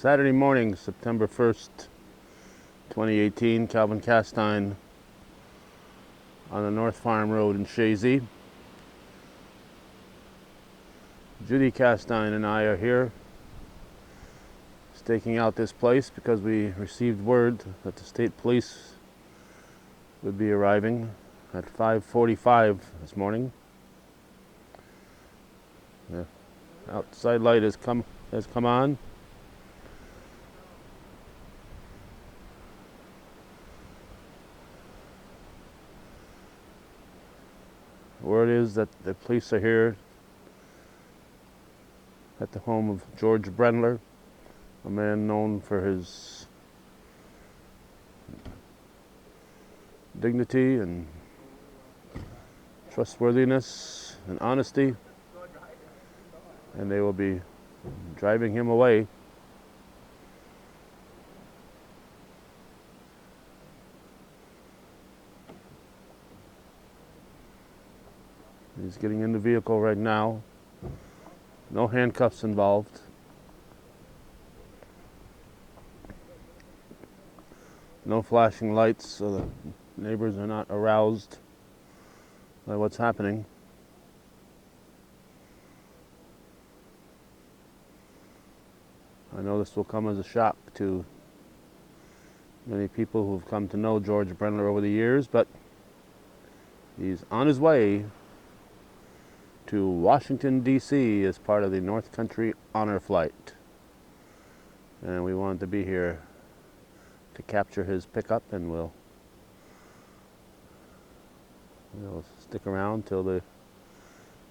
Saturday morning, September 1st, 2018, Calvin Castine on the North Farm Road in Shazy. Judy Castine and I are here staking out this place because we received word that the state police would be arriving at 5:45 this morning. The outside light has come on. Word is that the police are here at the home of George Brendler, a man known for his dignity and trustworthiness and honesty, and they will be driving him away. He's getting in the vehicle right now. No handcuffs involved. No flashing lights, so the neighbors are not aroused by what's happening. I know this will come as a shock to many people who've come to know George Brendler over the years, but he's on his way to Washington, D.C. as part of the North Country Honor Flight. And we wanted to be here to capture his pickup, and we'll stick around till the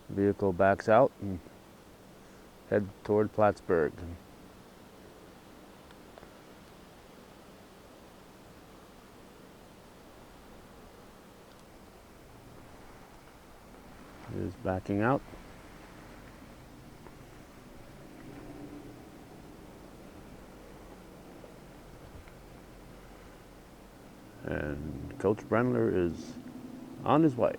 vehicle backs out and head toward Plattsburgh. He is backing out. And Coach Brendler is on his way.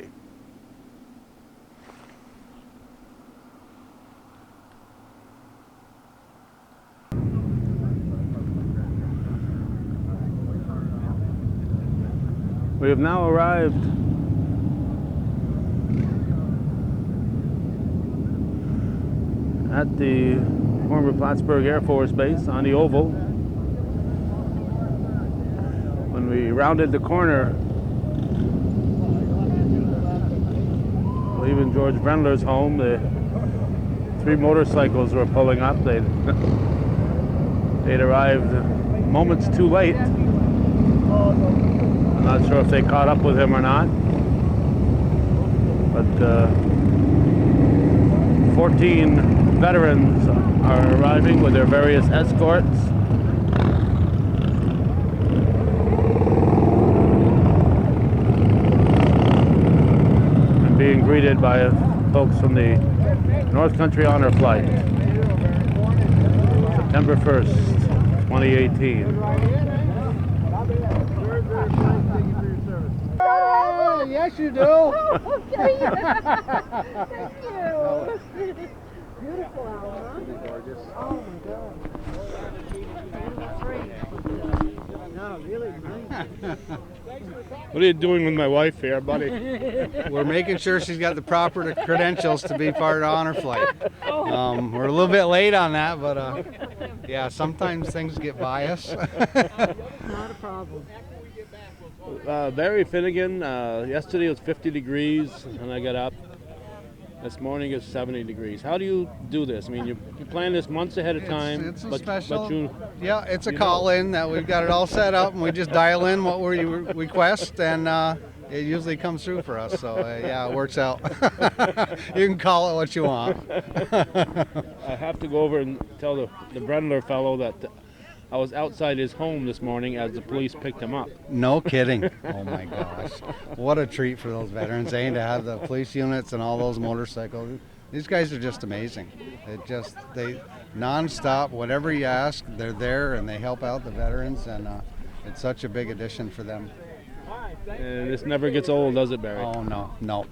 We have now arrived at the former Plattsburgh Air Force Base on the Oval. When we rounded the corner, leaving George Brendler's home, the three motorcycles were pulling up. They'd arrived moments too late. I'm not sure if they caught up with him or not, but 14 veterans are arriving with their various escorts. And being greeted by folks from the North Country Honor Flight, September 1st, 2018. Yes, you do. Okay. Thank you. Beautiful out, huh? Gorgeous. Oh my God. No, really nice. What are you doing with my wife here, buddy? We're making sure she's got the proper credentials to be part of the honor flight. We're a little bit late on that, but yeah, sometimes things get by us. Not a problem. Barry Finnegan, yesterday it was 50 degrees when I got up. This morning it's 70 degrees. How do you do this? I mean, you plan this months ahead of time. It's a special. But yeah, it's a call-in that we've got it all set up, and we just dial in what we request, and it usually comes through for us. So yeah, it works out. You can call it what you want. I have to go over and tell the Brendler fellow that I was outside his home this morning as the police picked him up. No kidding. Oh my gosh. What a treat for those veterans, to have the police units and all those motorcycles. These guys are just amazing. They non-stop, whatever you ask, they're there and they help out the veterans, and it's such a big addition for them. And this never gets old, does it, Barry? Oh no.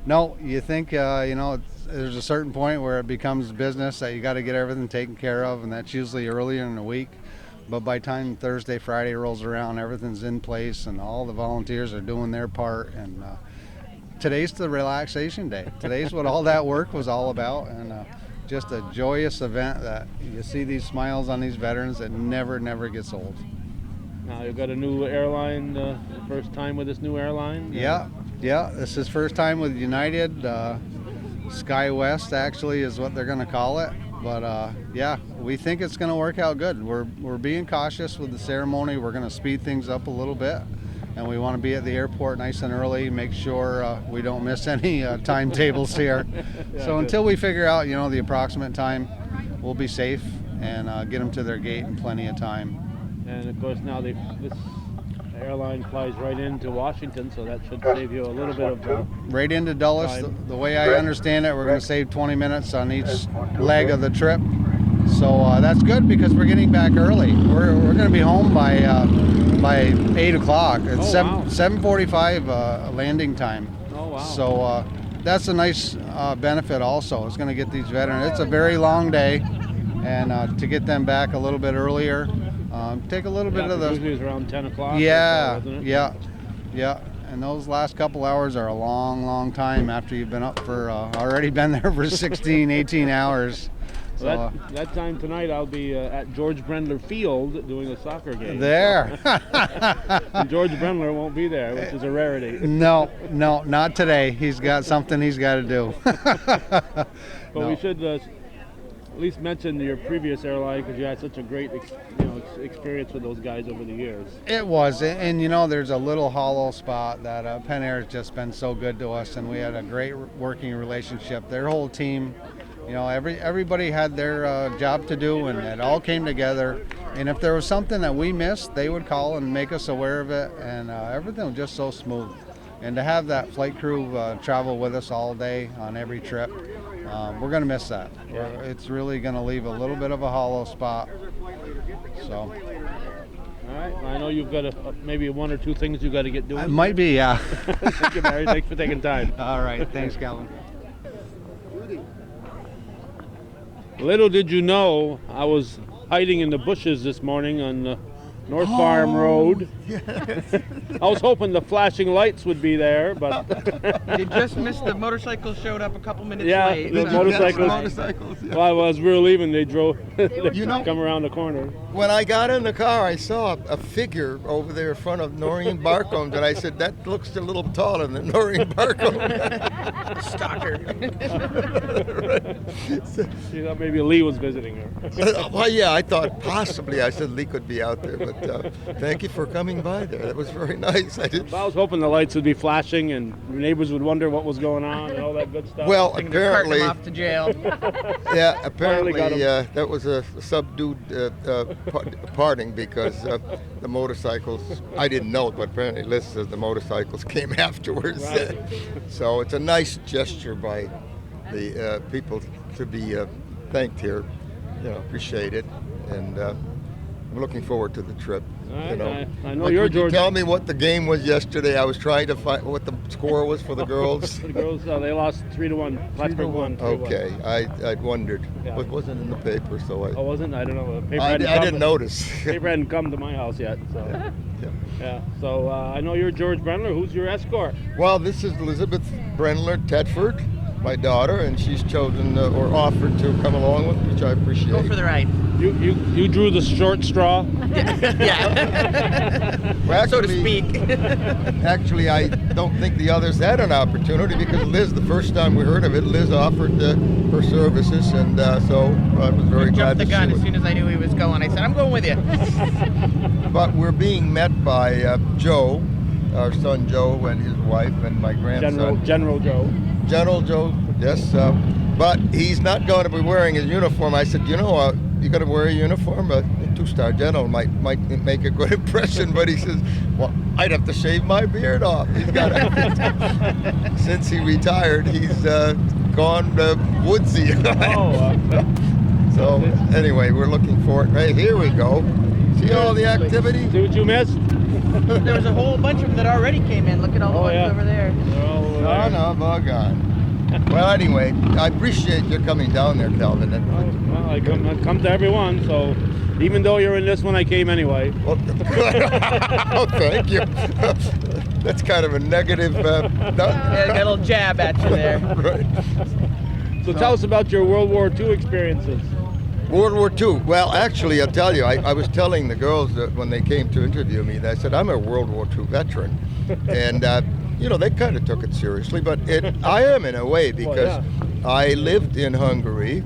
No, you think, there's a certain point where it becomes business that you got to get everything taken care of, and that's usually earlier in the week. But by the time Thursday, Friday rolls around, everything's in place and all the volunteers are doing their part. And today's the relaxation day. Today's what all that work was all about, and just a joyous event that you see these smiles on these veterans that never gets old. Now you've got a new airline, first time with this new airline? Yeah, this is first time with United. SkyWest actually is what they're going to call it. But yeah, we think it's going to work out good. We're being cautious with the ceremony. We're going to speed things up a little bit, and we want to be at the airport nice and early, make sure we don't miss any timetables here. So until we figure out, the approximate time, we'll be safe and get them to their gate in plenty of time. And of course now this airline flies right into Washington, so that should save you a little bit of right into Dulles. The way I understand it, we're going to save 20 minutes on each leg of the trip. So that's good because we're getting back early. We're going to be home by 8 o'clock. It's 7:45 landing time. Oh wow! So that's a nice benefit also. It's going to get these veterans. It's a very long day, and to get them back a little bit earlier. Take a little bit of the. Usually it's around 10 o'clock. Yeah, or so, isn't it? yeah. And those last couple hours are a long time after you've been up for already been there for 16, 18 hours. So that time tonight I'll be at George Brendler Field doing a soccer game. There. And George Brendler won't be there, which is a rarity. No, not today. He's got something he's got to do. But we should at least mention your previous airline because you had such a great experience with those guys over the years. It was, and there's a little hollow spot that Penn Air has just been so good to us, and we had a great working relationship. Their whole team, everybody had their job to do, and it all came together. And if there was something that we missed, they would call and make us aware of it, and everything was just so smooth. And to have that flight crew travel with us all day on every trip, we're going to miss that. Yeah. It's really going to leave a little bit of a hollow spot. So. All right. Well, I know you've got maybe one or two things you've got to get doing. It might be, yeah. Thank you, Barry. Thanks for taking time. All right. Thanks, Calvin. Little did you know, I was hiding in the bushes this morning on North Farm Road. Yes. I was hoping the flashing lights would be there, but You just missed the motorcycles showed up a couple minutes yeah, late. the so- motorcycles. Motorcycles, yeah. Well, as we were leaving, they drove. They You know- come around the corner. When I got in the car, I saw a figure over there in front of Noreen Barcombe, and I said, that looks a little taller than Noreen Barcombe. Stalker. She thought maybe Lee was visiting her. Well, yeah, I thought possibly I said Lee could be out there, but thank you for coming by there. That was very nice. I did. I was hoping the lights would be flashing and neighbors would wonder what was going on and all that good stuff. Well, Thinking they're carting apparently, him off to jail. yeah, apparently got him. that was a subdued parting because the motorcycles, I didn't know it, but apparently Liz says the motorcycles came afterwards. Right. So it's a nice gesture by the people to be thanked here. Appreciate it. And I'm looking forward to the trip. All right, I know Like, you're would you George. tell me what the game was yesterday? I was trying to find what the score was for the girls. The girls, they lost 3-1. Plattsburgh won. 3-1. Okay, I'd wondered. Yeah. It wasn't in the paper, so Oh, wasn't? I don't know. The paper I hadn't come- didn't notice. Paper hadn't come to my house yet. So, Yeah. yeah. So I know you're George Brendler. Who's your escort? Well, this is Elizabeth Brendler Tedford, my daughter, and she's chosen or offered to come along with me, which I appreciate. Go for the ride. You drew the short straw. Yeah. Well, So to actually- speak. Actually, I don't think the others had an opportunity because Liz, the first time we heard of it, Liz offered her services, and so I was very glad Jumped the to gun see as it. soon as I knew he was going. I said, I'm going with you. But we're being met by Joe, our son Joe, and his wife, and my grandson. General Joe. General Joe, yes. But he's not going to be wearing his uniform. I said, you got to wear a uniform? A two-star general might make a good impression. But he says, well, I'd have to shave my beard off. He's got since he retired, he's gone woodsy. So anyway, we're looking for it. Hey, here we go. See all the activity? See what you missed? There was a whole bunch of them that already came in. Look at all the Oh, ones yeah. over there. They're all there. No, bug on. Well, anyway, I appreciate you coming down there, Calvin. Well, I come to every one, so even though you're in this one, I came anyway. Well, oh, thank you. That's kind of a negative. Got a little jab at you there. Right. So tell us about your World War II experiences. World War II. Well, actually, I'll tell you, I was telling the girls that when they came to interview me, I said, I'm a World War II veteran. And, they kind of took it seriously, but I am in a way because I lived in Hungary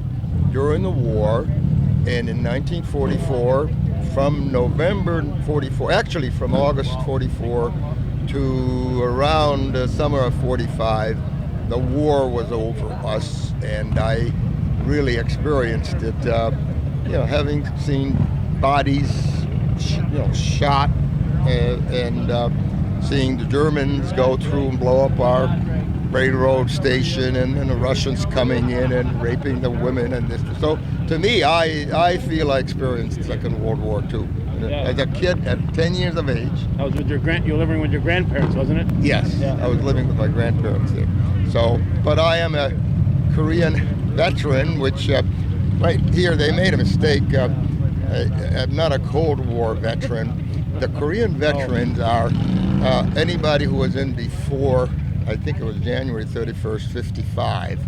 during the war, and in 1944, from November 44, actually from August 44 to around summer of 45, the war was over us, and I really experienced it, having seen bodies, shot, and seeing the Germans go through and blow up our railroad station, and the Russians coming in and raping the women, and this. So to me, I feel I experienced the Second World War II as a kid at 10 years of age. That was with you were living with your grandparents, wasn't it? Yes, I was living with my grandparents there. So, but I am a Korean veteran, which right here they made a mistake. I'm not a Cold War veteran. The Korean veterans are anybody who was in before, I think it was January 31st, 55,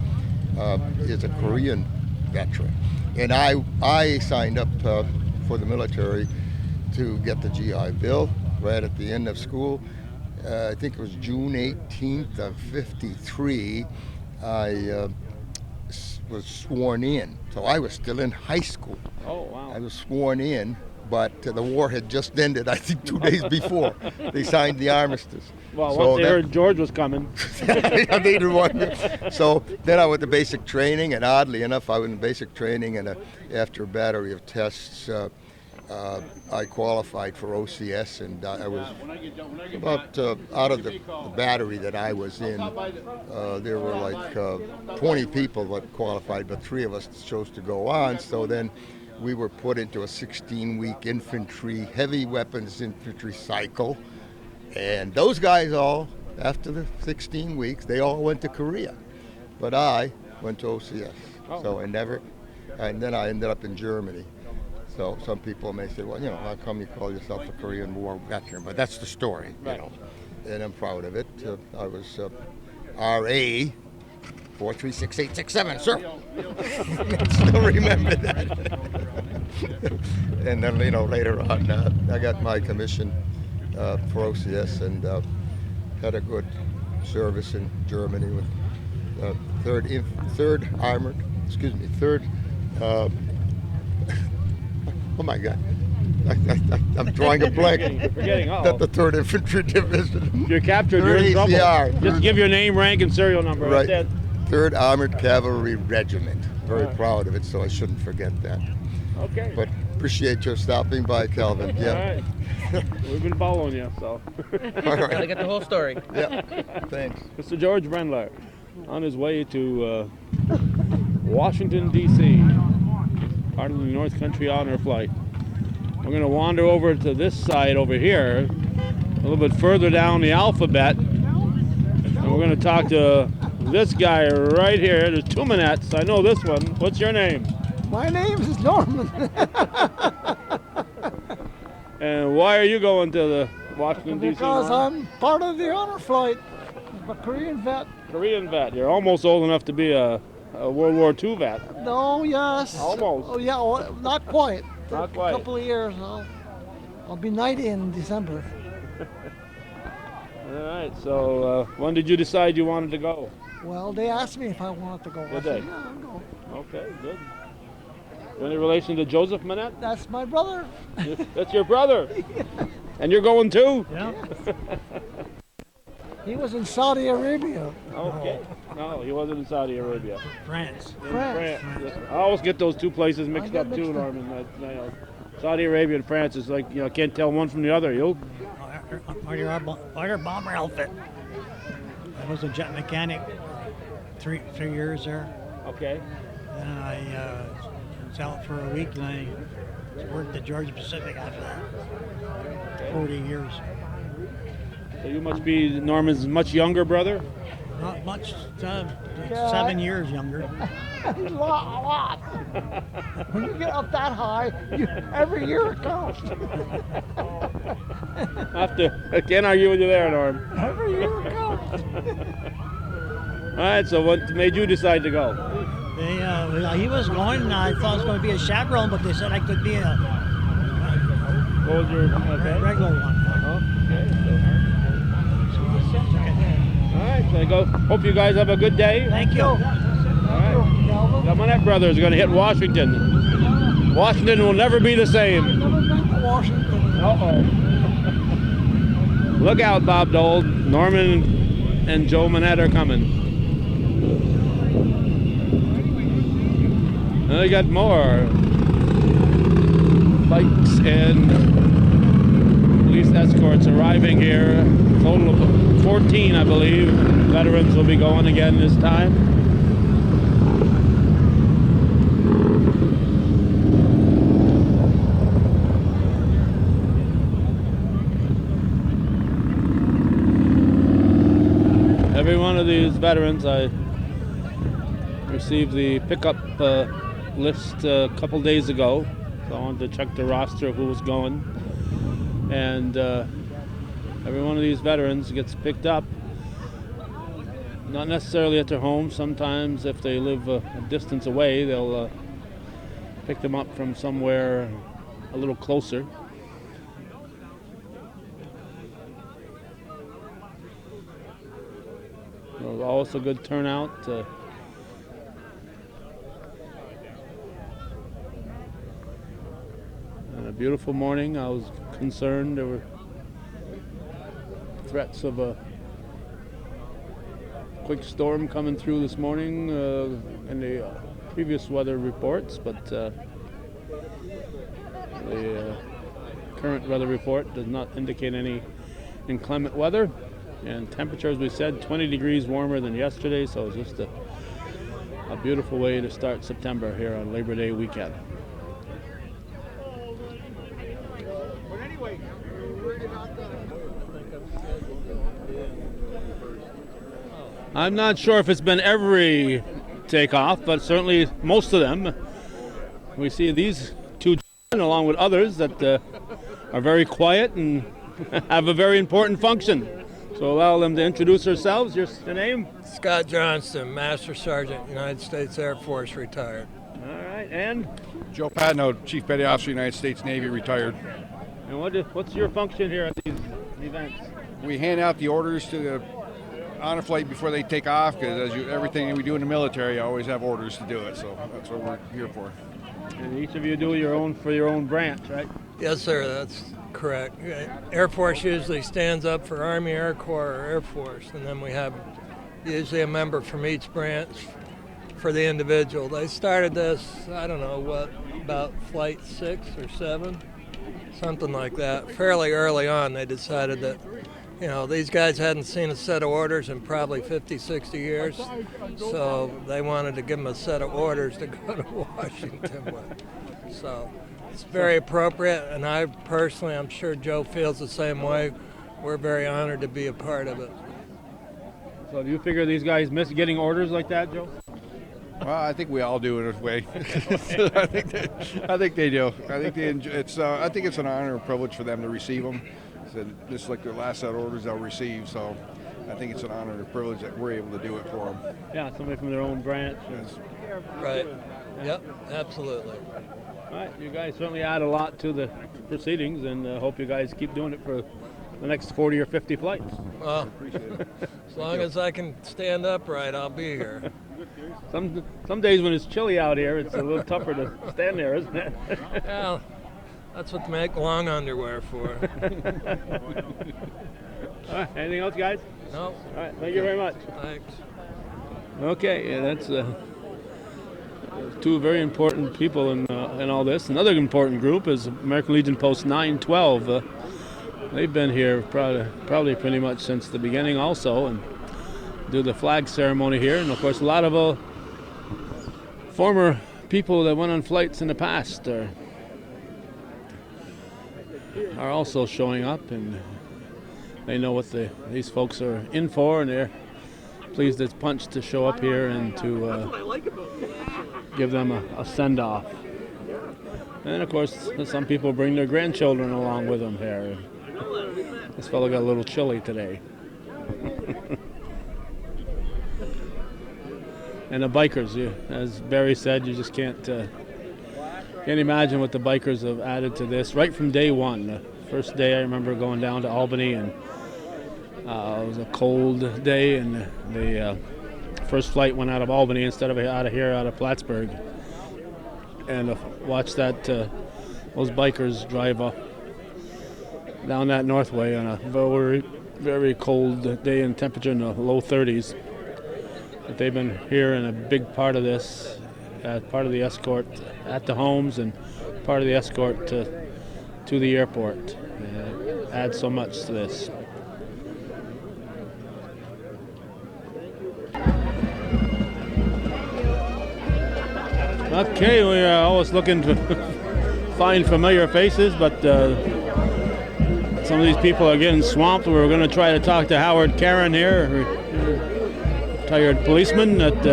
is a Korean veteran. And I signed up for the military to get the GI Bill right at the end of school. I think it was June 18th of 53. I was sworn in. So I was still in high school. Oh, wow. I was sworn in, but the war had just ended, I think 2 days before. They signed the armistice. Well, So once they heard George was coming. I needed one. So then I went to basic training, and oddly enough, I was in basic training, and after a battery of tests, I qualified for OCS, and I was about out of the battery that I was in. There were like 20 people that qualified, but 3 of us chose to go on. So then we were put into a 16-week infantry, heavy weapons infantry cycle. And those guys all, after the 16 weeks, they all went to Korea. But I went to OCS. So and then I ended up in Germany. So some people may say, well, how come you call yourself a Korean War veteran? But that's the story, and I'm proud of it. I was RA 436-867, sir. Still remember that. And then, later on, I got my commission for OCS and had a good service in Germany with 3rd Armored, 3rd. Oh my God, I'm drawing a blank. You're forgetting. Not the 3rd Infantry Division. You're captured. You're in trouble. Just give your name, rank, and serial number. Right. That's it. 3rd Armored Cavalry Regiment. Very proud of it, so I shouldn't forget that. Okay. But appreciate your stopping by, Calvin. All right. We've been following you, so. All Gotta right. get the whole story. Yeah. Thanks. Mr. George Brendler on his way to Washington, D.C., part of the North Country Honor Flight. We're going to wander over to this side over here, a little bit further down the alphabet, and we're going to talk to this guy right here. There's 2 minutes. I know this one. What's your name? My name is Norman. And why are you going to the Washington, D.C.? Because I'm part of the honor flight. I'm a Korean vet. Korean vet. You're almost old enough to be a World War II vet. No, yes. Almost. Oh, yeah, not quite. Not quite. A couple of years. I'll be 90 in December. All right. So when did you decide you wanted to go? Well, they asked me if I wanted to go. Did I they? said, yeah, I'll go. Okay, good. Any relation to Joseph Manette? That's my brother. That's your brother. And you're going too? Yeah. He was in Saudi Arabia. Okay. No, he wasn't in Saudi Arabia. France. In France. Yes. I always get those 2 places mixed I up get too, mixed up. Norman. Saudi Arabia and France is like, can't tell one from the other. Our bomber outfit. I was a jet mechanic 3 years there. Okay. Then I was out for a week, and I worked at Georgia Pacific after that. 40 years. So you must be Norman's much younger brother? Not much. Yeah, 7 years younger. A lot. When you get up that high, every year it counts. I can't argue with you there, Norm. Every year it counts. All right, so what made you decide to go? He was going, and I thought it was going to be a chaperone, but they said I could be a What was your regular one. All right, so I go. Hope you guys have a good day. Thank you. All right. The Monette brothers are going to hit Washington. Washington will never be the same. Never been to Washington. Uh-oh. Look out, Bob Dole. Norman and Joe Monette are coming. And they got more bikes and police escorts arriving here. Total of 14, I believe. Veterans will be going again this time. Every one of these veterans, I received the pickup list a couple days ago, so I wanted to check the roster of who was going. And every one of these veterans gets picked up, not necessarily at their home. Sometimes if they live a distance away, they'll pick them up from somewhere a little closer. It was always a good turnout. And a beautiful morning. I was concerned there were threats of a quick storm coming through this morning in the previous weather reports, but the current weather report does not indicate any inclement weather. And temperature, as we said, 20 degrees warmer than yesterday, so it's just a beautiful way to start September here on Labor Day weekend. I'm not sure if it's been every takeoff, but certainly most of them. We see these two along with others that are very quiet and have a very important function. So allow them to introduce themselves. Your name? Scott Johnston, Master Sergeant, United States Air Force, retired. All right, and? Joe Patno, Chief Petty Officer, United States Navy, retired. And what's your function here at these events? We hand out the orders to the honor flight before they take off, because everything we do in the military, I always have orders to do it, so that's what we're here for. And each of you do your own for your own branch, right? Yes, sir, that's correct. Air Force usually stands up for Army, Air Corps, or Air Force, and then we have usually a member from each branch for the individual. They started this, I don't know, about flight 6 or 7, something like that. Fairly early on, they decided that, these guys hadn't seen a set of orders in probably 50, 60 years, so they wanted to give them a set of orders to go to Washington with. So it's very appropriate, and I personally, I'm sure Joe feels the same way. We're very honored to be a part of it. So do you figure these guys miss getting orders like that, Joe? Well, I think we all do in a way. I think they do. I think they enjoy, I think it's an honor and privilege for them to receive them. So just like their last set of orders they'll receive. So I think it's an honor and privilege that we're able to do it for them. Yeah, somebody from their own branch. Yes. Right. Yep, absolutely. All right, you guys certainly add a lot to the proceedings, and hope you guys keep doing it for the next 40 or 50 flights. Well, as long as I can stand upright, I'll be here. Some days when it's chilly out here, it's a little tougher to stand there, isn't it? Well, that's what they make long underwear for. All right, anything else, guys? No. All right, thank you very much. Thanks. Okay, yeah, that's two very important people in all this. Another important group is American Legion Post 912. They've been here probably pretty much since the beginning also, and do the flag ceremony here. And of course, a lot of former people that went on flights in the past are also showing up, and they know what these folks are in for, and they're pleased as punch to show up here and to give them a send-off. And of course, some people bring their grandchildren along with them here. This fellow got a little chilly today. And the bikers, as Barry said, you just can't imagine what the bikers have added to this right from day one. The first day I remember going down to Albany, and it was a cold day, and the first flight went out of Albany instead of out of Plattsburgh. And watch that those bikers drive up down that Northway on a very, very cold day and temperature in the low 30s. But they've been here in a big part of this, part of the escort at the homes and part of the escort to the airport. Adds so much to this. Okay, we are always looking to find familiar faces, but some of these people are getting swamped. We're going to try to talk to Howard Caron here, retired policeman that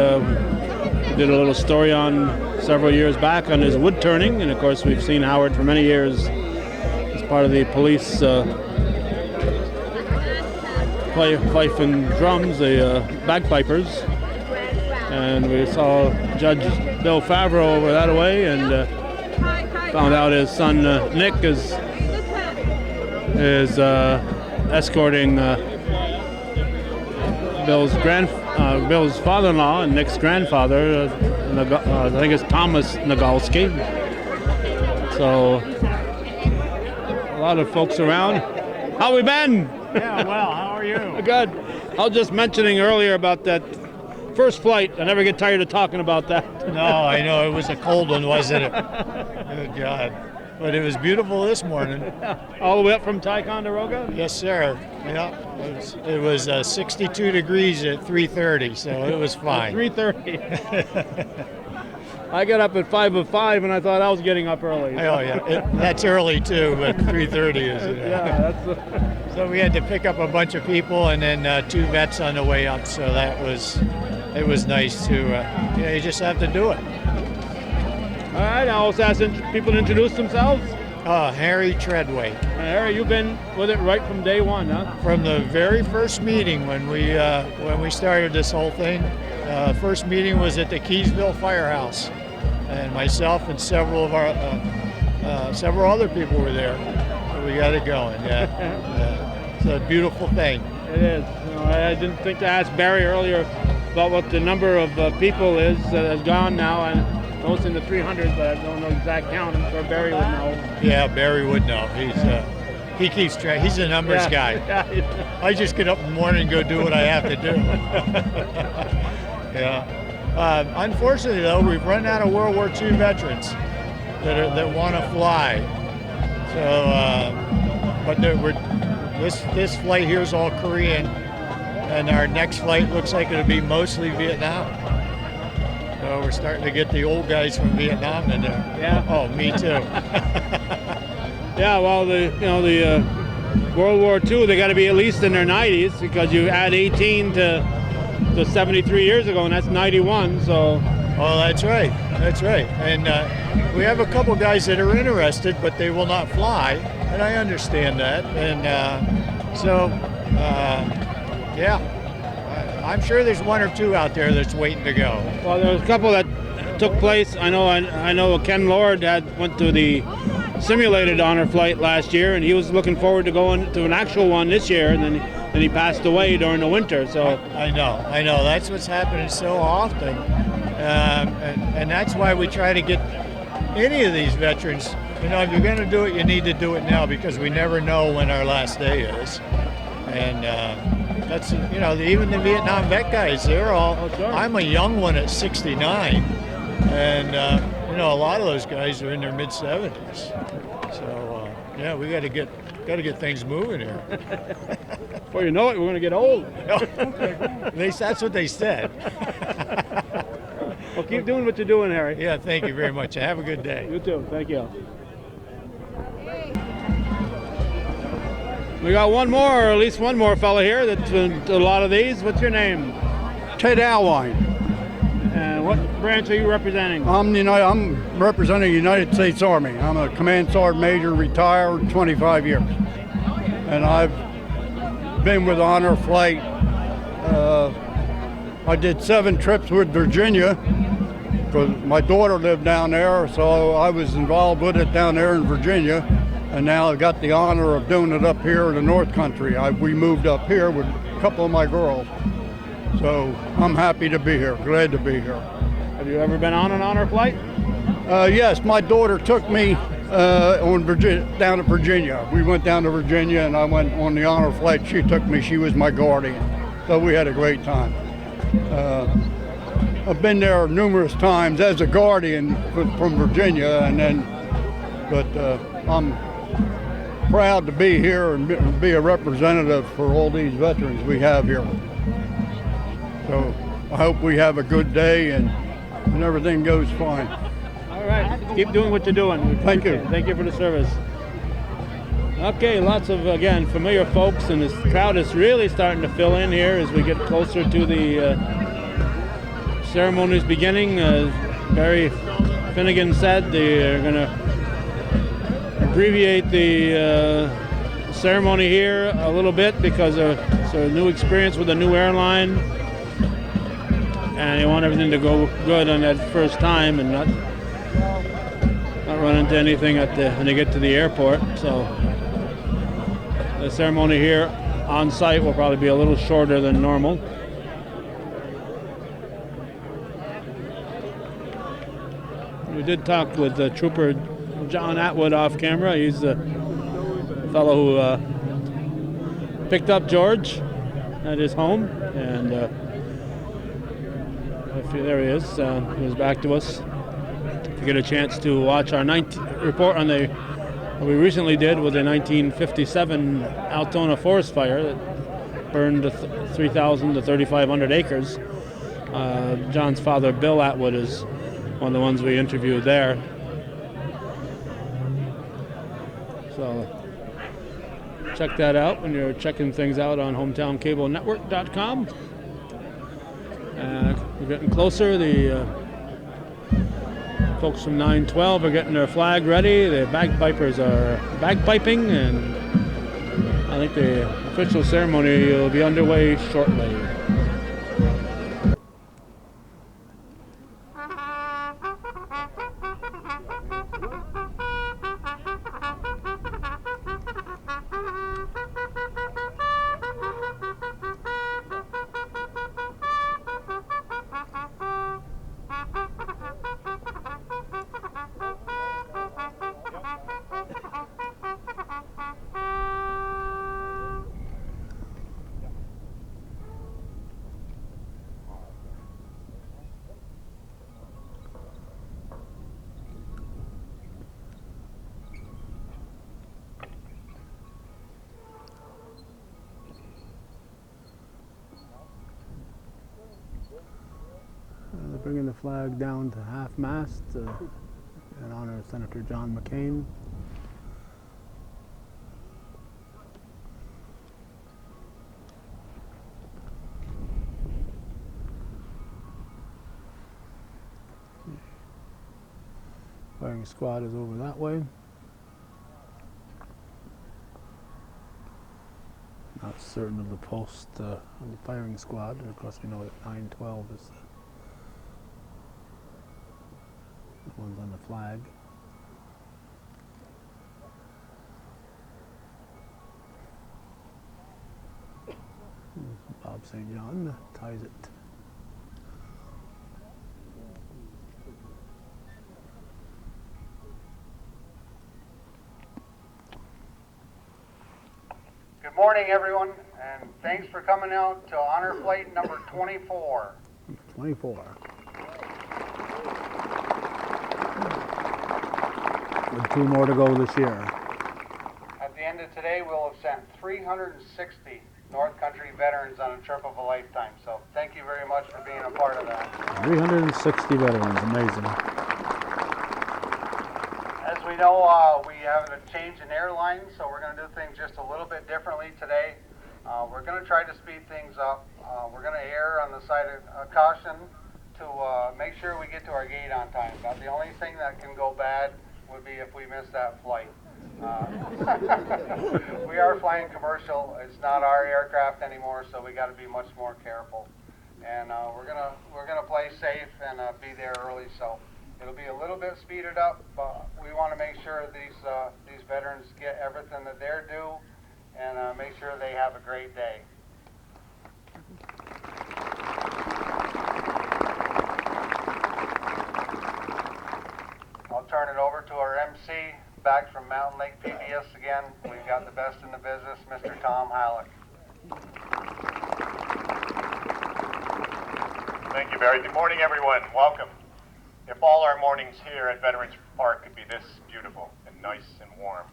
did a little story on several years back on his wood turning. And of course, we've seen Howard for many years as part of the police fife and drums, the bagpipers. And we saw Judge Bill Favreau over that way, and found out his son Nick is escorting Bill's father-in-law and Nick's grandfather. I think it's Thomas Nagalski. So a lot of folks around. How we been? Yeah, well, how are you? Good. I was just mentioning earlier about that first flight. I never get tired of talking about that. No, I know. It was a cold one, wasn't it? Good God. But it was beautiful this morning. All the way up from Ticonderoga? Yes, sir. Yeah. It was 62 degrees at 3:30, so it was fine. 3:30. I got up at 5:05, and I thought I was getting up early. Oh, yeah. That's early, too, but 3:30 is. Yeah, that's So we had to pick up a bunch of people and then 2 vets on the way up, so it was nice to, you just have to do it. All right, I'll also ask people to introduce themselves. Harry Treadway. Harry, you've been with it right from day one, huh? From the very first meeting when we started this whole thing. First meeting was at the Keysville Firehouse, and myself and several other people were there. So we got it going. Yeah. It's a beautiful thing. It is. I didn't think to ask Barry earlier about what the number of people is that has gone now. I know it's in the 300s, but I don't know the exact count. I'm sure Barry would know. Yeah, Barry would know. He keeps track. He's a numbers guy. Yeah. I just get up in the morning and go do what I have to do. Yeah. Unfortunately, though, we've run out of World War II veterans that want to fly. So, but this flight here is all Korean, and our next flight looks like it'll be mostly Vietnam. So we're starting to get the old guys from Vietnam in there. Yeah. Oh, me too. Yeah. Well, the World War II, they got to be at least in their 90s, because you add 18 to 73 years ago, and that's 91. So. Oh, that's right. That's right. And we have a couple guys that are interested, but they will not fly, and I understand that. And yeah, I'm sure there's 1 or 2 out there that's waiting to go. Well, there was a couple that took place. I know Ken Lord went to the simulated honor flight last year, and he was looking forward to going to an actual one this year, and then he passed away during the winter. So I know. That's what's happening so often. And that's why we try to get any of these veterans, if you're going to do it, you need to do it now, because we never know when our last day is. And that's, even the Vietnam vet guys, they're all, I'm a young one at 69. And, a lot of those guys are in their mid-70s. So, yeah, we got to get things moving here. Before you know it, we're going to get old. At least that's what they said. Well, keep doing what you're doing, Harry. Yeah, thank you very much. Have a good day. You too. Thank you. We got one more, or at least one more fella here that's been to a lot of these. What's your name? Ted Alwine. And what branch are you representing? I'm representing the United States Army. I'm a Command Sergeant Major, retired, 25 years. And I've been with Honor Flight. I did 7 trips with Virginia because my daughter lived down there, so I was involved with it down there in Virginia. And now I got the honor of doing it up here in the North Country. We moved up here with a couple of my girls. So I'm happy to be here, glad to be here. Have you ever been on an honor flight? Yes, my daughter took me down to Virginia. We went down to Virginia and I went on the honor flight. She took me, she was my guardian. So we had a great time. I've been there numerous times as a guardian from Virginia, but I'm proud to be here and be a representative for all these veterans we have here. So I hope we have a good day and everything goes fine. All right, keep doing what you're doing. Thank you. Thank you for the service. Okay, lots of, again, familiar folks, and this crowd is really starting to fill in here as we get closer to the ceremony's beginning. As Barry Finnegan said, they're going to abbreviate the ceremony here a little bit because it's a new experience with a new airline, and they want everything to go good on that first time and not run into anything when they get to the airport. So the ceremony here on site will probably be a little shorter than normal. We did talk with Trooper John Atwood off camera. He's the fellow who picked up George at his home, and there he is. He was back to us to get a chance to watch our report on what we recently did with the 1957 Altona forest fire that burned 3,000 to 3,500 acres. John's father, Bill Atwood, is one of the ones we interviewed there. So check that out when you're checking things out on HometownCableNetwork.com. We're getting closer. The folks from 912 are getting their flag ready. The bagpipers are bagpiping, and I think the official ceremony will be underway shortly. They're bringing the flag down to half-mast in honor of Senator John McCain. Firing squad is over that way. Not certain of the post on the firing squad. Of course, we know that 912 is the ones on the flag. Bob St. John ties it. Good morning, everyone, and thanks for coming out to Honor Flight number 24. 24. With 2 more to go this year. At the end of today, we'll have sent 360 North Country veterans on a trip of a lifetime. So thank you very much for being a part of that. 360 veterans, amazing. As we know, we have a change in airlines, so we're going to do things just a little bit differently today. We're going to try to speed things up. We're going to err on the side of caution to make sure we get to our gate on time. But the only thing that can go bad would be if we miss that flight. We are flying commercial. It's not our aircraft anymore, so we got to be much more careful. And we're gonna play safe and be there early. So it'll be a little bit speeded up, but we want to make sure these veterans get everything that they're due, and make sure they have a great day. I'll turn it over to our MC, back from Mountain Lake PBS again. We've got the best in the business, Mr. Tom Halleck. Thank you, Barry. Good morning, everyone. Welcome. If all our mornings here at Veterans Park could be this beautiful and nice and warm.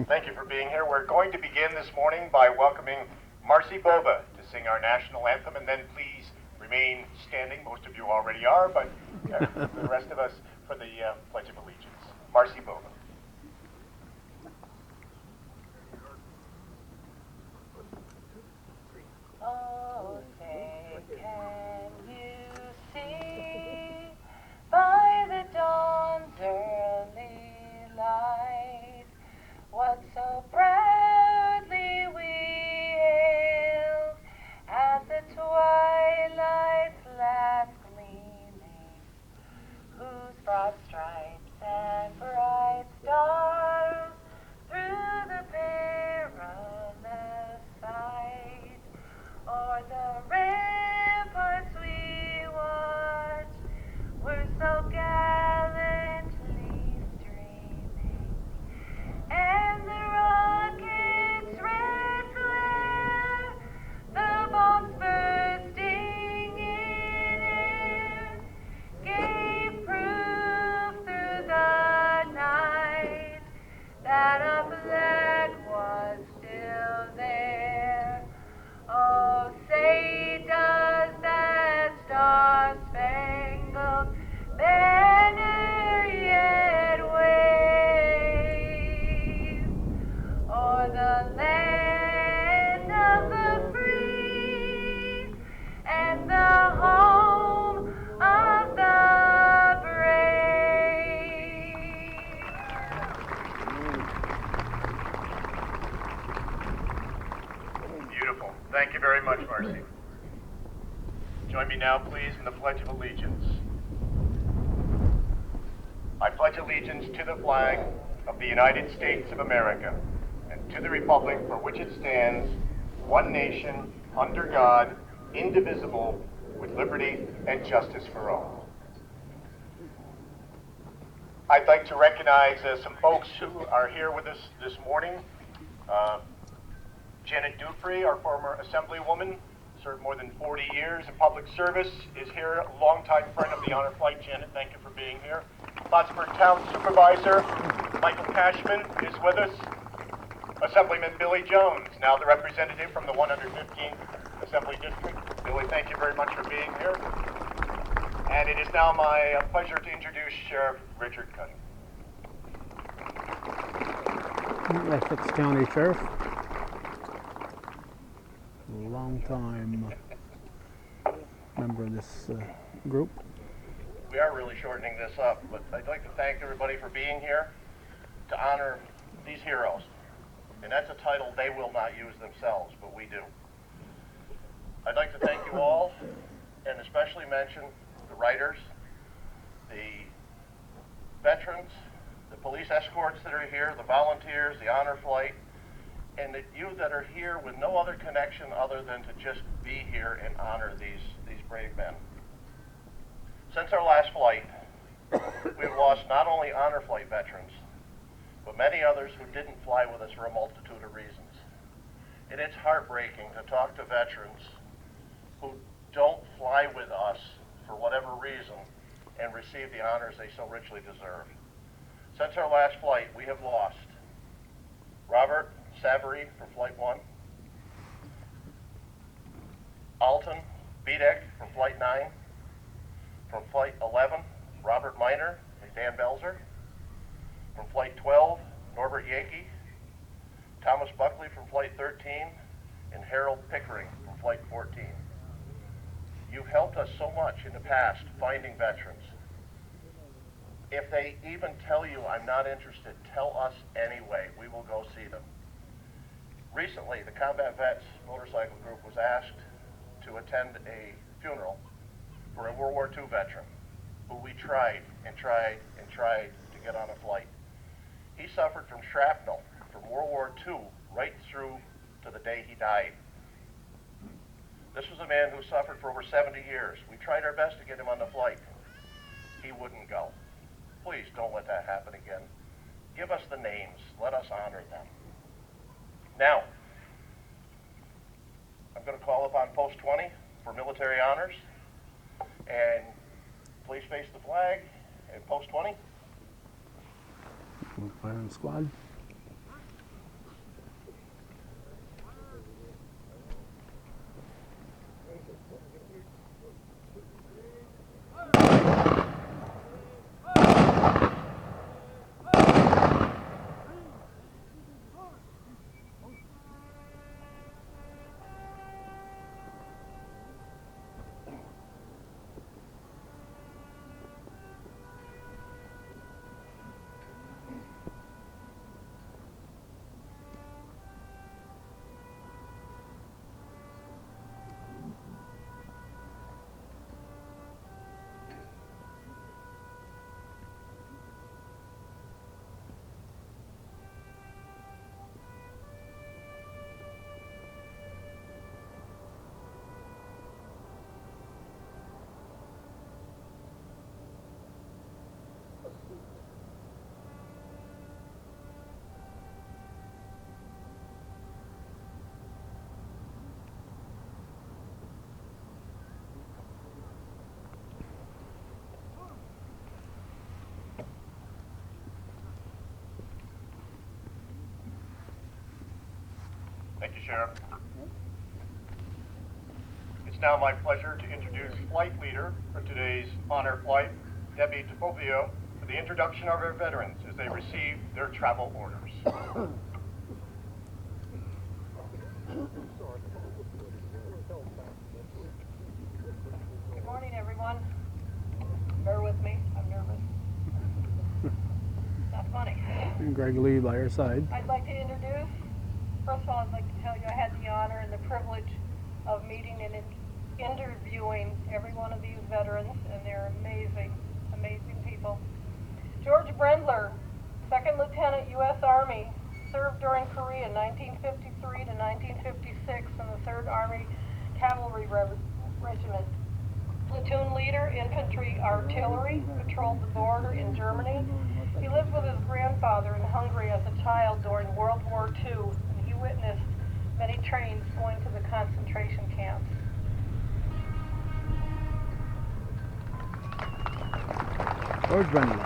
Thank you for being here. We're going to begin this morning by welcoming Marcy Boba to sing our national anthem, and then please remain standing. Most of you already are, but the rest of us for the Pledge of Allegiance. Marcy Boba. Oh, say, can you see by the dawn's early light what so proudly we hailed at the twilight's last gleaming, whose broad stripes and bright stars through the perilous fight o'er the ramparts we watched were so gallantly streaming, and the rocket's red glare, the bombs bursting in air, gave proof through the night that a flag was still there. Oh, say does that star-spangled banner yet wave o'er the land of the free and the home of the brave? Beautiful. Thank you very much, Marcy. Join me now, please, in the Pledge of Allegiance. I pledge allegiance to the flag of the United States of America and to the republic for which it stands, one nation, under God, indivisible, with liberty and justice for all. I'd like to recognize some folks who are here with us this morning. Janet Dufree, our former Assemblywoman, served more than 40 years in public service, is here, a longtime friend of the Honor Flight. Janet, thank you for being here. Plattsburgh Town Supervisor Michael Cashman is with us. Assemblyman Billy Jones, now the representative from the 115th Assembly District. Billy, thank you very much for being here. And it is now my pleasure to introduce Sheriff Richard Cuddy. Essex County Sheriff. Long time member of this group. We are really shortening this up, but I'd like to thank everybody for being here to honor these heroes. And that's a title they will not use themselves, but we do. I'd like to thank you all, and especially mention the writers, the veterans, the police escorts that are here, the volunteers, the honor flight, and that you that are here with no other connection other than to just be here and honor these brave men. Since our last flight, we've lost not only honor flight veterans, but many others who didn't fly with us for a multitude of reasons. And it's heartbreaking to talk to veterans who don't fly with us for whatever reason and receive the honors they so richly deserve. Since our last flight, we have lost Robert Savory from Flight 1, Alton Bedeck from Flight 9, from Flight 11, Robert Miner and Dan Belzer, from Flight 12, Norbert Yankee, Thomas Buckley from Flight 13, and Harold Pickering from Flight 14. You've helped us so much in the past finding veterans. If they even tell you I'm not interested, tell us anyway. We will go see them. Recently, the Combat Vets Motorcycle Group was asked to attend a funeral for a World War II veteran who we tried and tried and tried to get on a flight. He suffered from shrapnel from World War II right through to the day he died. This was a man who suffered for over 70 years. We tried our best to get him on the flight. He wouldn't go. Please don't let that happen again. Give us the names. Let us honor them. Now, I'm going to call upon Post 20 for military honors. And please face the flag. And Post 20. Firing squad. Thank you, Sheriff. It's now my pleasure to introduce Flight Leader for today's honor flight, Debbie DeFovio, for the introduction of our veterans as they receive their travel orders. Good morning, everyone. Bear with me, I'm nervous. Not funny. And Greg Lee by your side. I'd like to introduce, first of all, I'd like to tell you I had the honor and the privilege of meeting and interviewing every one of these veterans, and they're amazing, amazing people. George Brendler, 2nd Lieutenant, U.S. Army, served during Korea 1953 to 1956 in the 3rd Army Cavalry Regiment. Platoon leader, infantry artillery, patrolled the border in Germany. He lived with his grandfather in Hungary as a child during World War II, and he witnessed many trains going to the concentration camps. George Brendler.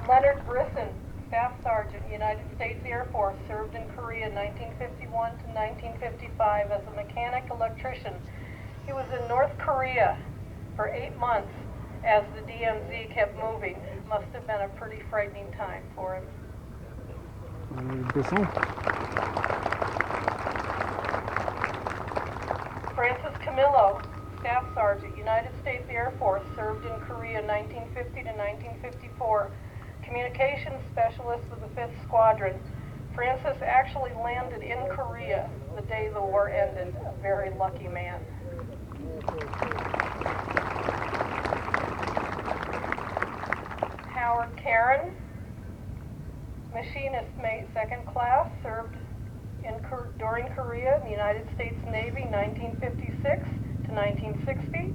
Leonard Brisson, Staff Sergeant, United States Air Force, served in Korea 1951 to 1955 as a mechanic electrician. He was in North Korea for 8 months as the DMZ kept moving. Must have been a pretty frightening time for him. Brisson. Francis Camillo, Staff Sergeant, United States Air Force, served in Korea 1950 to 1954. Communications specialist with the 5th Squadron. Francis actually landed in Korea the day the war ended. A very lucky man. Howard Karen, machinist mate, 2nd class, served during Korea in the United States Navy 1956 to 1960,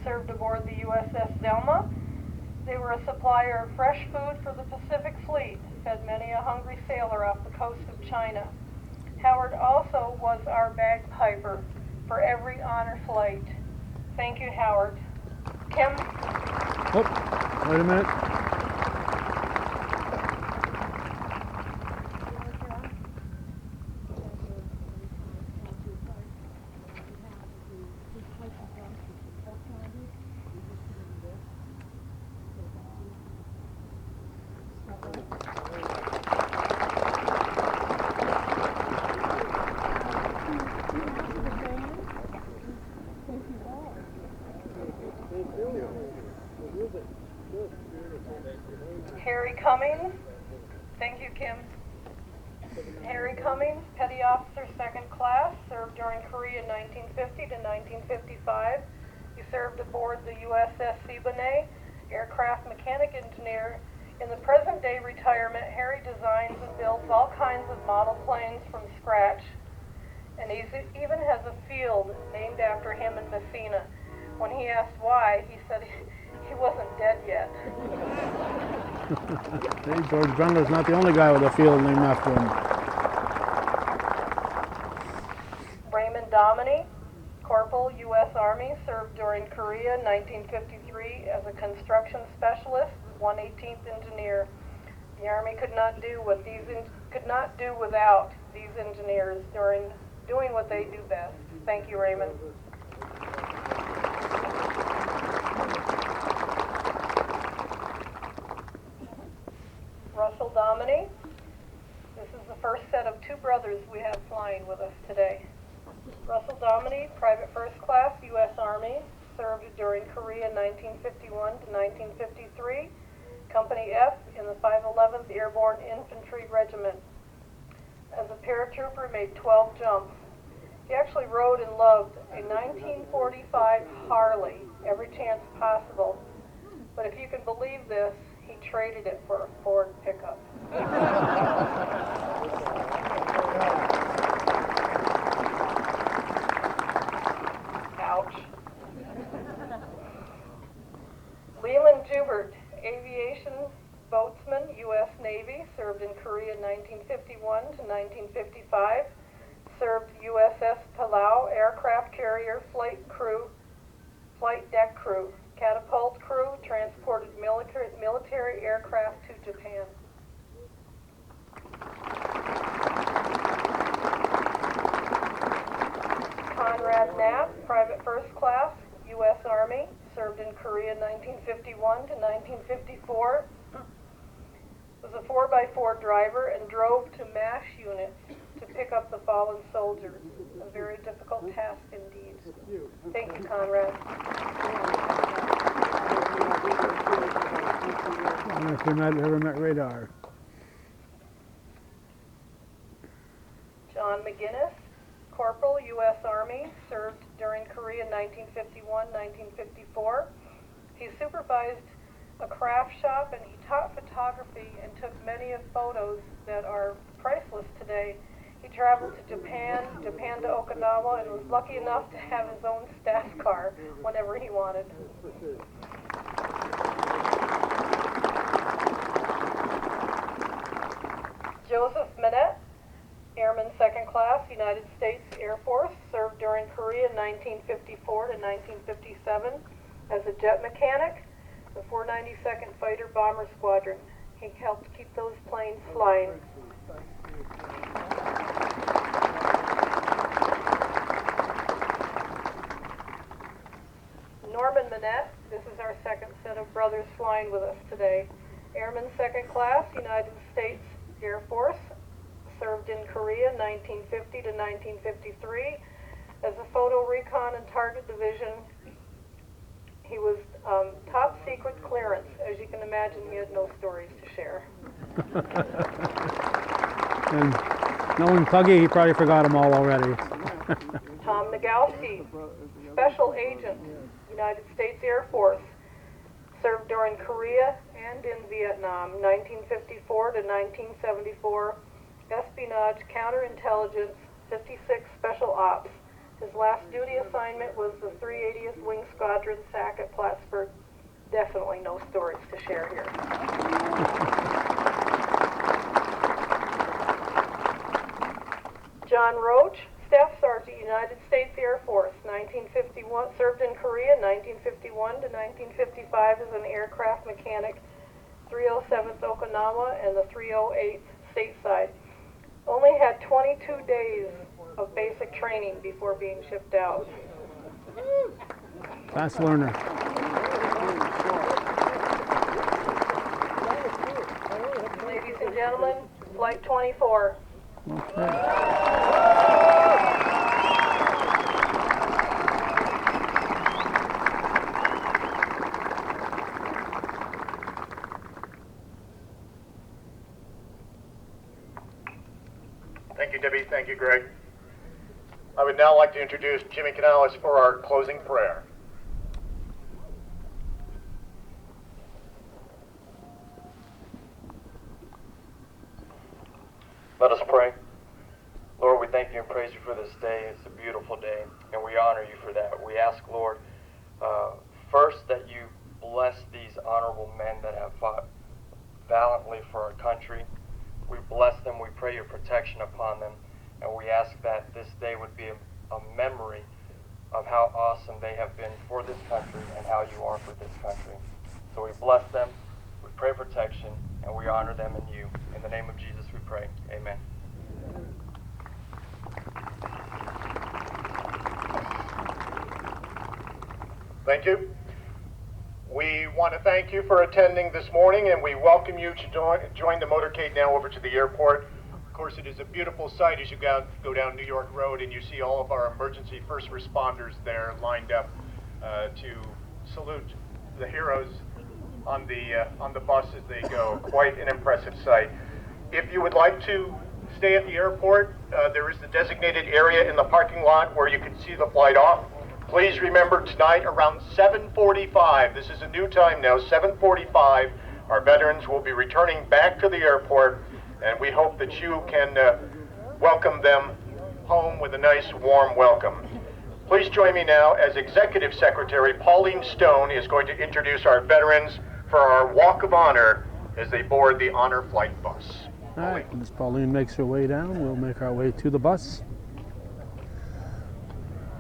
served aboard the USS Zelma. They were a supplier of fresh food for the Pacific Fleet, fed many a hungry sailor off the coast of China. Howard also was our bagpiper for every honor flight. Thank you, Howard. Kim? Oh, wait a minute. Cummings. Thank you, Kim. Harry Cummings, Petty Officer, 2nd Class, served during Korea 1950 to 1955. He served aboard the USS Siboney, aircraft mechanic engineer. In the present-day retirement, Harry designs and builds all kinds of model planes from scratch. And he even has a field named after him in Messina. When he asked why, he said he wasn't dead yet. Hey, George Brendler's not the only guy with a field named after him. Raymond Dominy, Corporal, U.S. Army, served during Korea 1953 as a construction specialist, 118th engineer. The Army could not do without these engineers doing what they do best. Thank you, Raymond. Russell Dominy. This is the first set of 2 brothers we have flying with us today. Russell Dominy, Private First Class, U.S. Army, served during Korea 1951 to 1953, Company F in the 511th Airborne Infantry Regiment. As a paratrooper, made 12 jumps. He actually rode and loved a 1945 Harley every chance possible. But if you can believe this, he traded it for a Ford pickup. Ouch. Leland Jubert, aviation boatsman, U.S. Navy, served in Korea 1951 to 1955, served USS Palau, aircraft carrier, flight deck crew, catapult crew, transported military aircraft to Japan. Conrad Knapp, Private First Class, U.S. Army, served in Korea 1951 to 1954, was a 4x4 driver and drove to MASH units to pick up the fallen soldiers. A very difficult task indeed. Thank you, Conrad. I don't know if you ever met Radar. John McGinnis, Corporal, U.S. Army, served during Korea 1951-1954. He supervised a craft shop and he taught photography and took many of photos that are priceless today. He traveled to Japan to Okinawa, and was lucky enough to have his own staff car whenever he wanted. Joseph Minette, Airman 2nd Class, United States Air Force, served during Korea 1954 to 1957 as a jet mechanic, the 492nd Fighter Bomber Squadron. He helped keep those planes flying. Norman Minette, this is our second set of brothers flying with us today. Airman 2nd Class, United States Air Force, served in Korea 1950 to 1953 as a photo recon and target division. He was top secret clearance. As you can imagine, he had no stories to share. And knowing Puggy, he probably forgot them all already. Tom Nagowski, Special Agent, United States Air Force, served during Korea and in Vietnam, 1954 to 1974, espionage, counterintelligence, 56 Special Ops. His last duty assignment was the 380th Wing Squadron SAC at Plattsburgh. Definitely no stories to share here. John Roach, Staff Sergeant, United States Air Force, 1951, served in Korea 1951 to 1955 as an aircraft mechanic, 307th Okinawa and the 308th stateside. Only had 22 days of basic training before being shipped out. Fast learner. Ladies and gentlemen, Flight 24. Debbie. Thank you, Greg. I would now like to introduce Jimmy Canales for our closing prayer. Let us pray. Lord, we thank you and praise you for this day. It's a beautiful day, and we honor you for that. We ask, Lord, first that you bless these honorable men that have fought valiantly for our country. We bless them. We pray your protection upon them, and we ask that this day would be a memory of how awesome they have been for this country and how you are for this country. So we bless them, we pray protection, and we honor them in you. In the name of Jesus we pray. Amen. Thank you. We want to thank you for attending this morning, and we welcome you to join the motorcade now over to the airport. Of course, it is a beautiful sight as you go down New York Road and you see all of our emergency first responders there lined up to salute the heroes on the bus as they go. Quite an impressive sight. If you would like to stay at the airport, there is the designated area in the parking lot where you can see the flight off. Please remember tonight around 7:45, this is a new time now, 7:45, our veterans will be returning back to the airport, and we hope that you can welcome them home with a nice warm welcome. Please join me now as Executive Secretary Pauline Stone is going to introduce our veterans for our Walk of Honor as they board the Honor Flight bus. All right, as Pauline makes her way down, we'll make our way to the bus.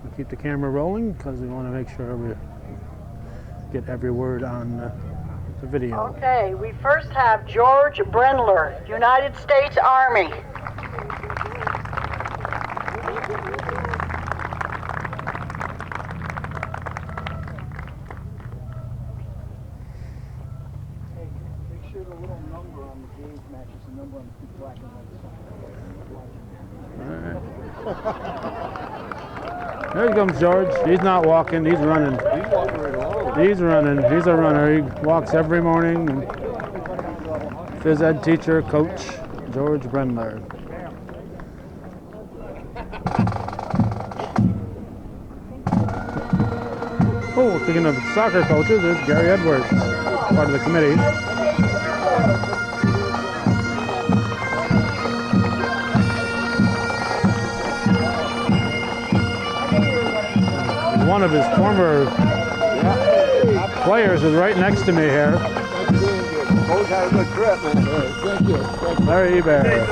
We'll keep the camera rolling because we want to make sure we get every word on the video. Okay, we first have George Brendler, United States Army. Make sure the little number on the gauge matches the number on the black and white sign. There he comes, George. He's not walking, he's running. He's walking right along. He's running. He's a runner. He walks every morning. Phys ed teacher, coach, George Brendler. Oh, speaking of soccer coaches, there's Gary Edwards, part of the committee. One of his former players is right next to me here. Both had a good trip, man. Thank you. Larry Eber.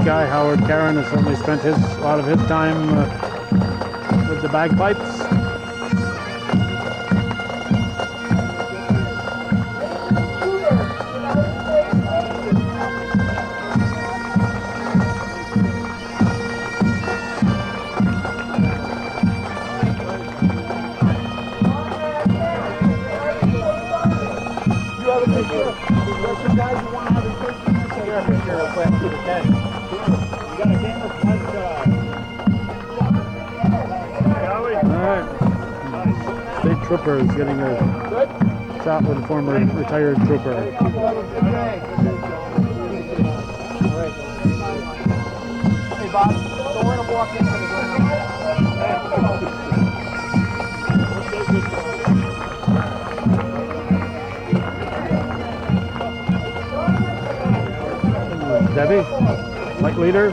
Guy Howard Karen has certainly spent a lot of his time with the bagpipes. You have a picture? There's some guys who want to have a picture. Take a picture real quick to the tent. State trooper is getting a shot with a former retired trooper. Hey Bob, don't let him walk into the ground. Debbie, flight leader.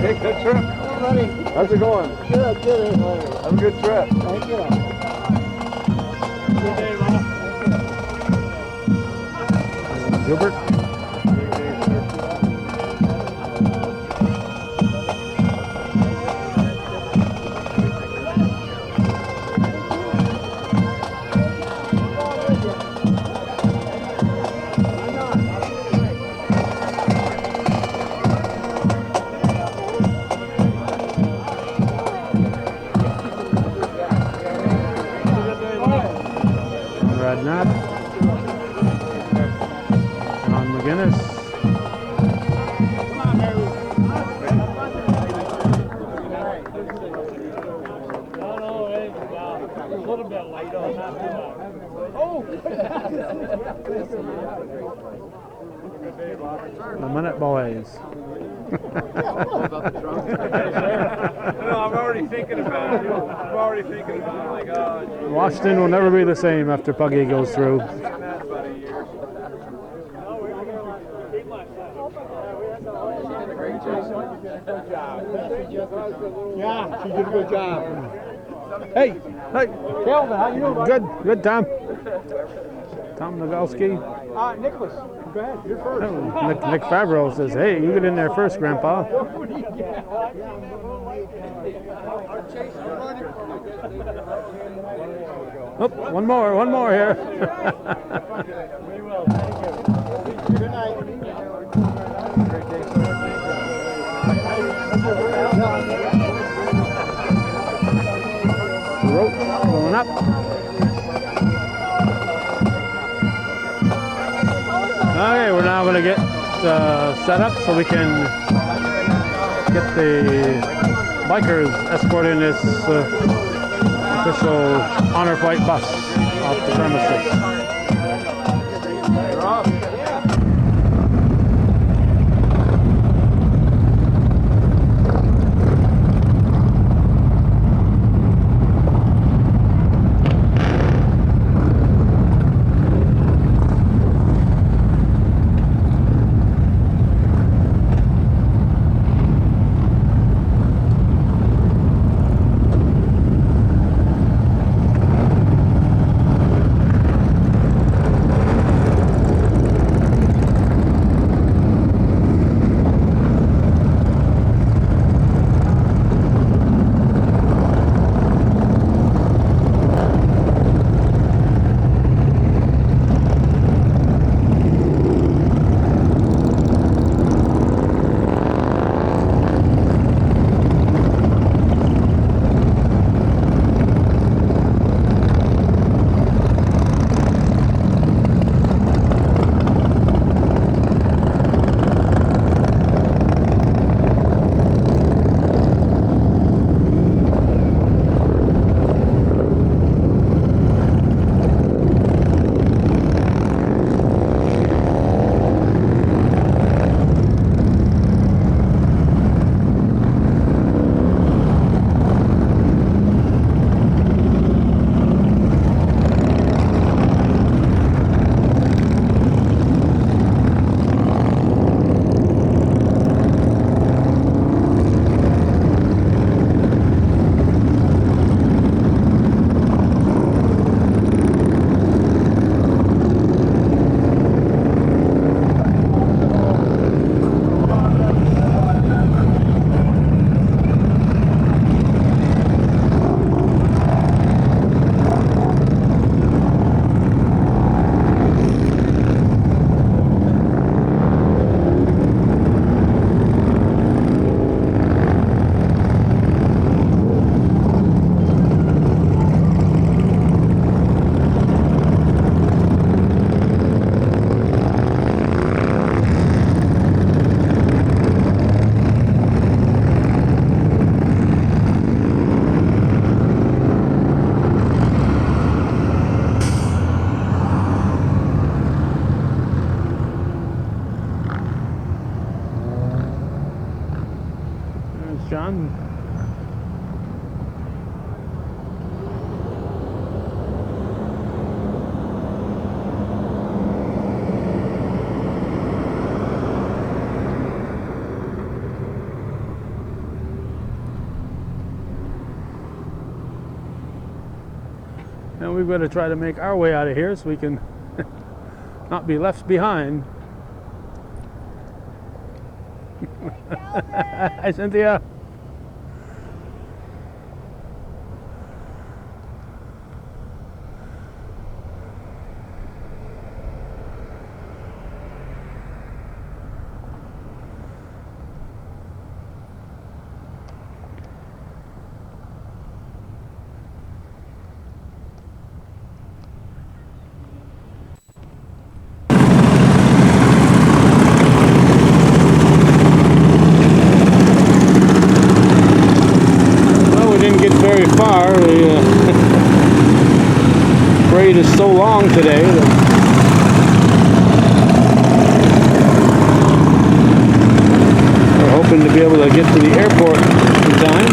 Hey, good trip. How's it going? Good, good. Have a good trip. Thank you. Gilbert. Conrad Knott. John McGinnis. The Minute Boys. I'm already thinking about it. I'm already thinking about it. Like, oh, Washington will never be the same after Puggy goes through. Yeah, she did a good job. Hey, Calvin, how you doing, buddy? Good, Tom. Tom Nagolski. Nicholas, go ahead. You're first. Nick Favreau says, "Hey, you get in there first, Grandpa." Oh, one more here. We will. Thank you. Good night. Rope going up. Okay, we're now going to get set up so we can get the bikers escorting this official honor flight bus off the premises. John. we've got to try to make our way out of here so we can not be left behind. Hi, Cynthia. Very far. The parade is so long today that we're hoping to be able to get to the airport in time.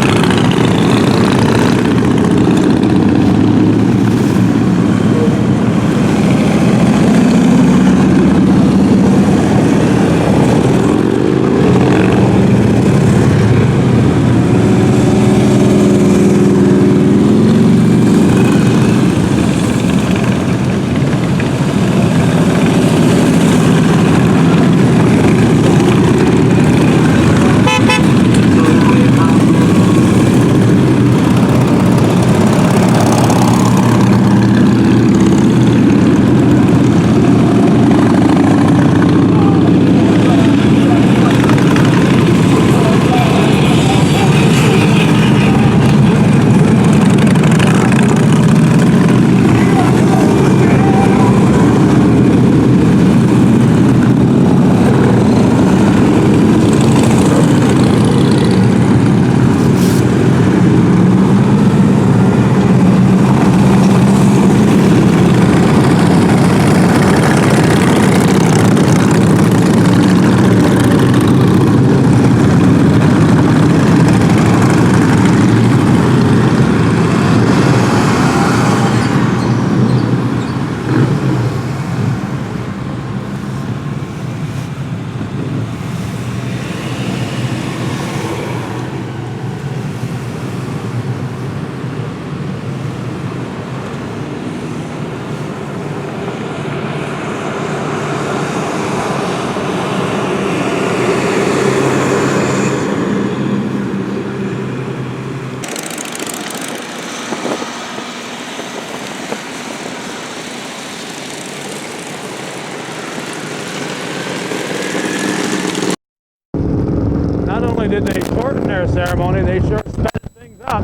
Did they shorten their ceremony, they sure sped things up.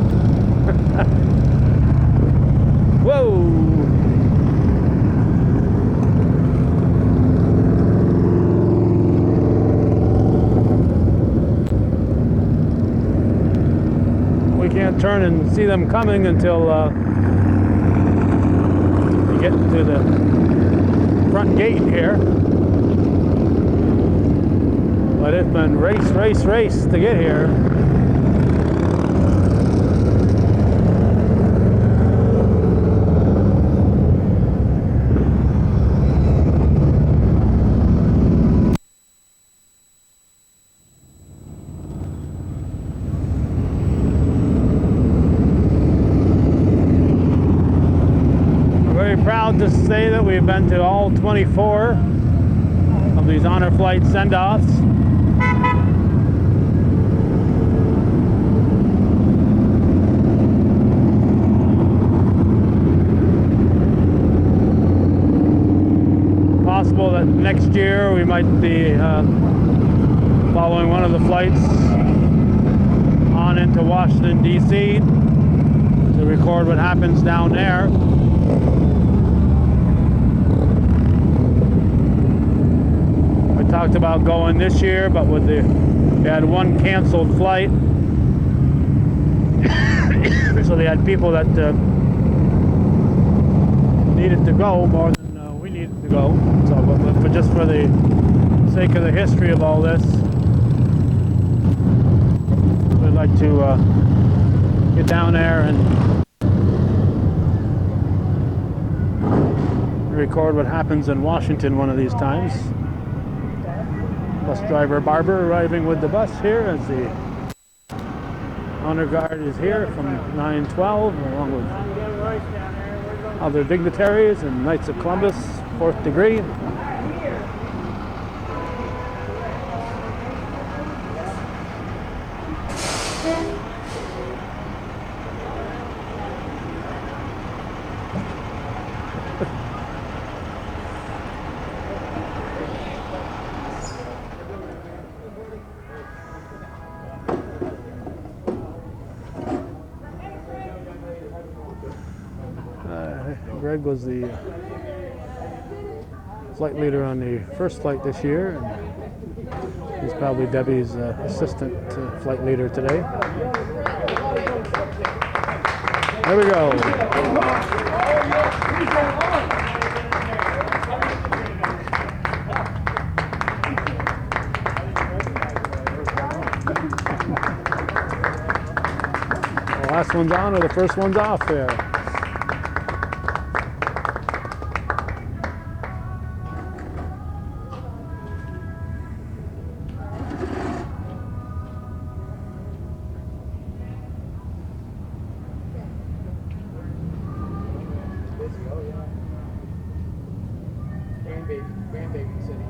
Whoa! We can't turn and see them coming until we get to the front gate here. But it's been race to get here. We're very proud to say that we've been to all 24 of these honor flight send-offs. Possible that next year we might be following one of the flights on into Washington, D.C. to record what happens down there. We talked about going this year, but with we had one canceled flight. So they had people that needed to go more than we needed to go. So, but just for the sake of the history of all this, we'd like to get down there and record what happens in Washington one of these times. Bus driver Barber arriving with the bus here as the honor guard is here from 912 along with other dignitaries and Knights of Columbus, 4th degree. Greg was the flight leader on the first flight this year, and he's probably Debbie's assistant flight leader today. There we go. The last one's on or the first one's off there. Grandbaby city.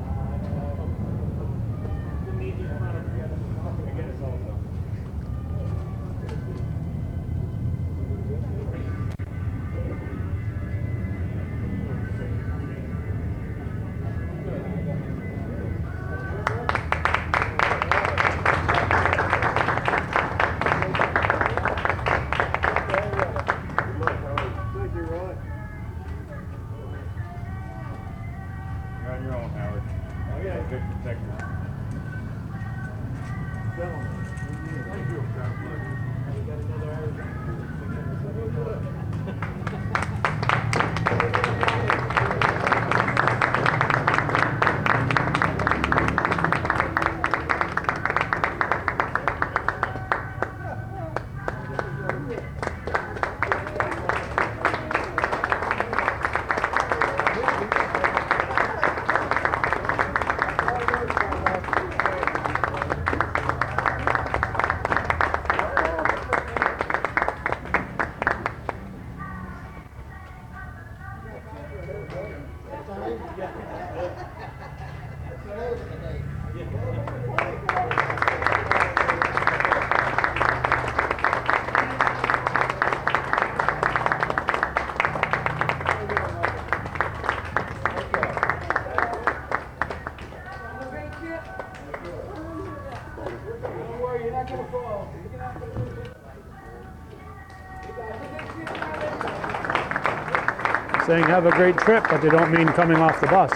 Saying have a great trip, but they don't mean coming off the bus.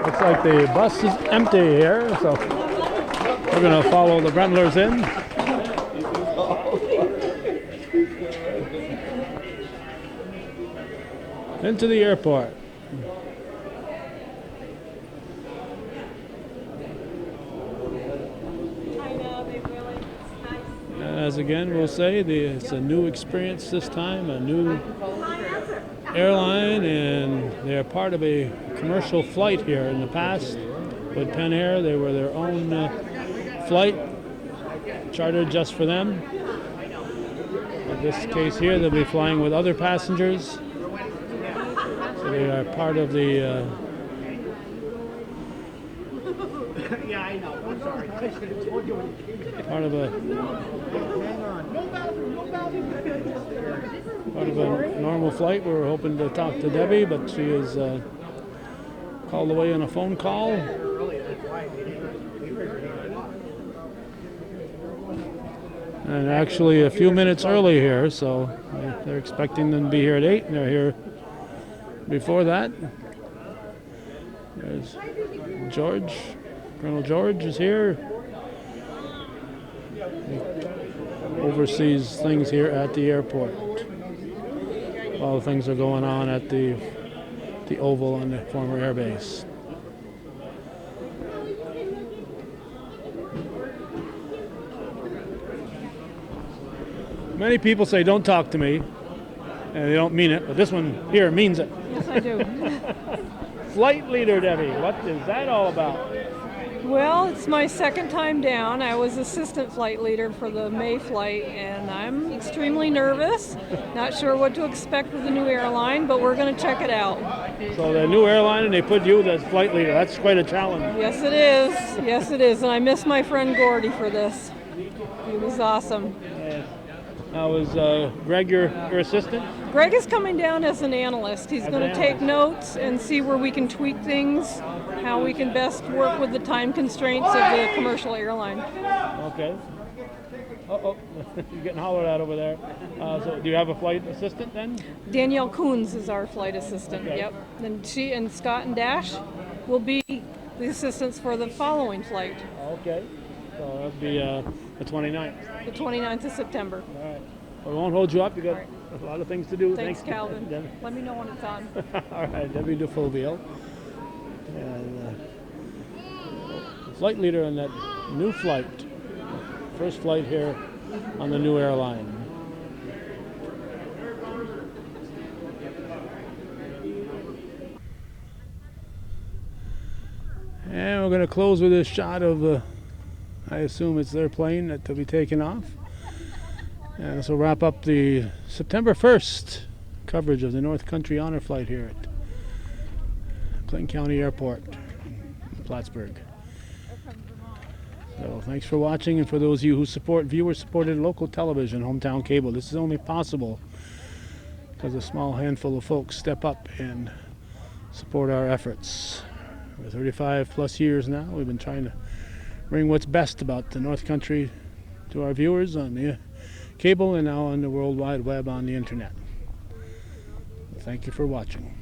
Looks like the bus is empty here, so we're going to follow the Brendlers in. Into the airport. As again, we'll say it's a new experience this time, a new airline, and they're part of a commercial flight here. In the past with Penn Air, they were their own flight chartered just for them. In this case here, they'll be flying with other passengers, so they are part of the Yeah, I know. I'm sorry. I should have told you when you came in. part of a normal flight. We were hoping to talk to Debbie, but she is called away on a phone call. And actually a few minutes early here, so they're expecting them to be here at 8, and they're here before that. There's George. Colonel George is here. oversees things here at the airport. All the things are going on at the Oval on the former air base. Many people say don't talk to me, and they don't mean it, but this one here means it. Yes, I do. Flight leader, Debbie, what is that all about? Well, it's my second time down. I was assistant flight leader for the May flight, and I'm extremely nervous. Not sure what to expect with the new airline, but we're going to check it out. So the new airline, and they put you as flight leader. That's quite a challenge. Yes, it is. Yes, it is. And I miss my friend Gordy for this. He was awesome. Now, is Greg your assistant? Greg is coming down as an analyst. He's going to take notes and see where we can tweak things, how we can best work with the time constraints of the commercial airline. Okay. Uh-oh, you're getting hollered at over there. So do you have a flight assistant then? Danielle Coons is our flight assistant, Okay. yep. And she and Scott and Dash will be the assistants for the following flight. Okay. So that'll be the 29th. The 29th of September. All right. Well, we won't hold you up. You got a lot of things to do. Thanks, Calvin. Debbie. Let me know when it's on. All right, Debbie DeFoville. And flight leader on that new flight. First flight here on the new airline. And we're going to close with a shot of, I assume it's their plane that will be taking off. And this will wrap up the September 1st coverage of the North Country Honor Flight here at Clinton County Airport in Plattsburgh. So thanks for watching, and for those of you who support viewer-supported local television, hometown cable, this is only possible because a small handful of folks step up and support our efforts. For 35 plus years now, we've been trying to bring what's best about the North Country to our viewers on the cable and now on the World Wide Web on the internet. Thank you for watching.